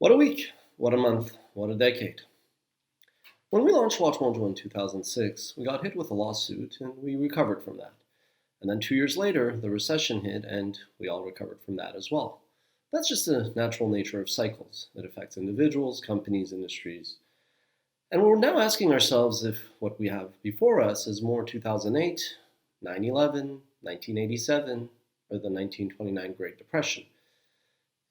What a week, what a month, what a decade. When we launched Watch Mojo in 2006, we got hit with a lawsuit and we recovered from that. And then 2 years later, the recession hit and we all recovered from that as well. That's just the natural nature of cycles that affects individuals, companies, industries. And we're now asking ourselves if what we have before us is more 2008, 9/11, 1987, or the 1929 Great Depression.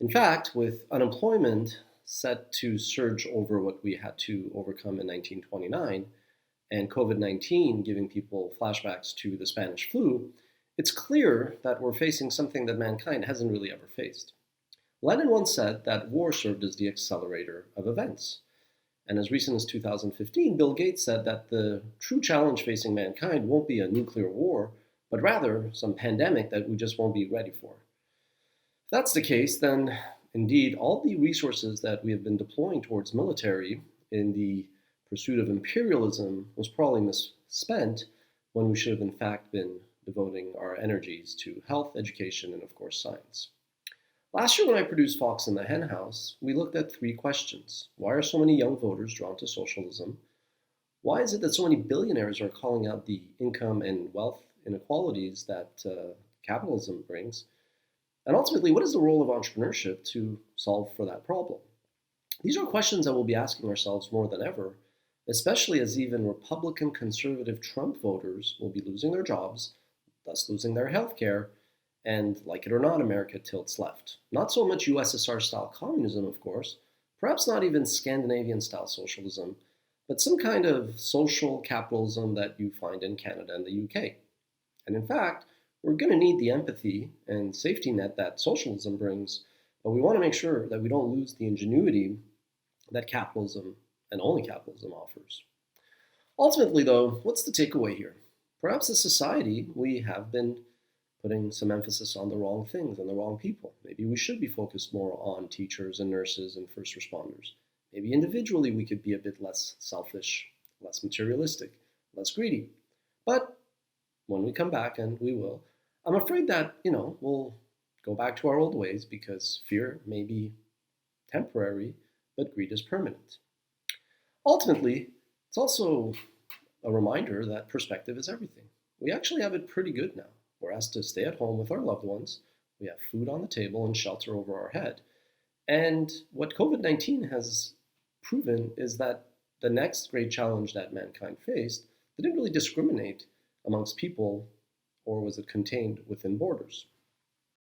In fact, with unemployment set to surge over what we had to overcome in 1929, and COVID-19 giving people flashbacks to the Spanish flu, it's clear that we're facing something that mankind hasn't really ever faced. Lenin once said that war served as the accelerator of events. And as recent as 2015, Bill Gates said that the true challenge facing mankind won't be a nuclear war, but rather some pandemic that we just won't be ready for. If that's the case, then indeed all the resources that we have been deploying towards military in the pursuit of imperialism was probably misspent when we should have in fact been devoting our energies to health, education, and of course science. Last year when I produced Fox in the Hen House, we looked at three questions. Why are so many young voters drawn to socialism? Why is it that so many billionaires are calling out the income and wealth inequalities that capitalism brings? And ultimately, what is the role of entrepreneurship to solve for that problem? These are questions that we'll be asking ourselves more than ever, especially as even Republican conservative Trump voters will be losing their jobs, thus losing their health care, and like it or not, America tilts left. Not so much USSR-style communism, of course, perhaps not even Scandinavian-style socialism, but some kind of social capitalism that you find in Canada and the UK. And in fact, we're going to need the empathy and safety net that socialism brings, but we want to make sure that we don't lose the ingenuity that capitalism and only capitalism offers. Ultimately, though, what's the takeaway here? Perhaps as society, we have been putting some emphasis on the wrong things and the wrong people. Maybe we should be focused more on teachers and nurses and first responders. Maybe individually we could be a bit less selfish, less materialistic, less greedy. But when we come back, and we will, I'm afraid that, we'll go back to our old ways because fear may be temporary, but greed is permanent. Ultimately, it's also a reminder that perspective is everything. We actually have it pretty good now. We're asked to stay at home with our loved ones. We have food on the table and shelter over our head. And what COVID-19 has proven is that the next great challenge that mankind faced didn't really discriminate amongst people, or was it contained within borders?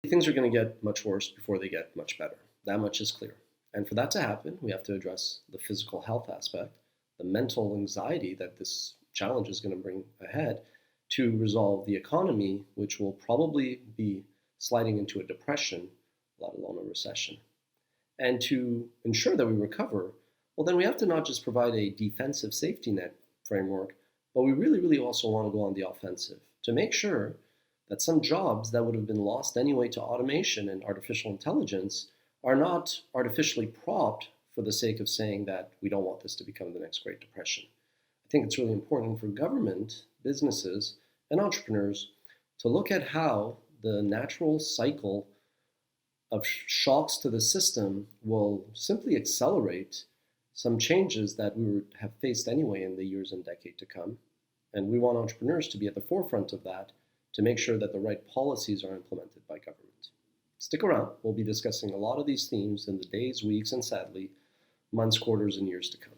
Things are going to get much worse before they get much better. That much is clear. And for that to happen, we have to address the physical health aspect, the mental anxiety that this challenge is going to bring ahead, to resolve the economy, which will probably be sliding into a depression, let alone a recession. And to ensure that we recover, well, then we have to not just provide a defensive safety net framework, but we really also want to go on the offensive to make sure that some jobs that would have been lost anyway to automation and artificial intelligence are not artificially propped for the sake of saying that we don't want this to become the next Great Depression. I think it's really important for government, businesses, and entrepreneurs to look at how the natural cycle of shocks to the system will simply accelerate some changes that we would have faced anyway in the years and decade to come. And we want entrepreneurs to be at the forefront of that to make sure that the right policies are implemented by government. Stick around. We'll be discussing a lot of these themes in the days, weeks, and sadly, months, quarters, and years to come.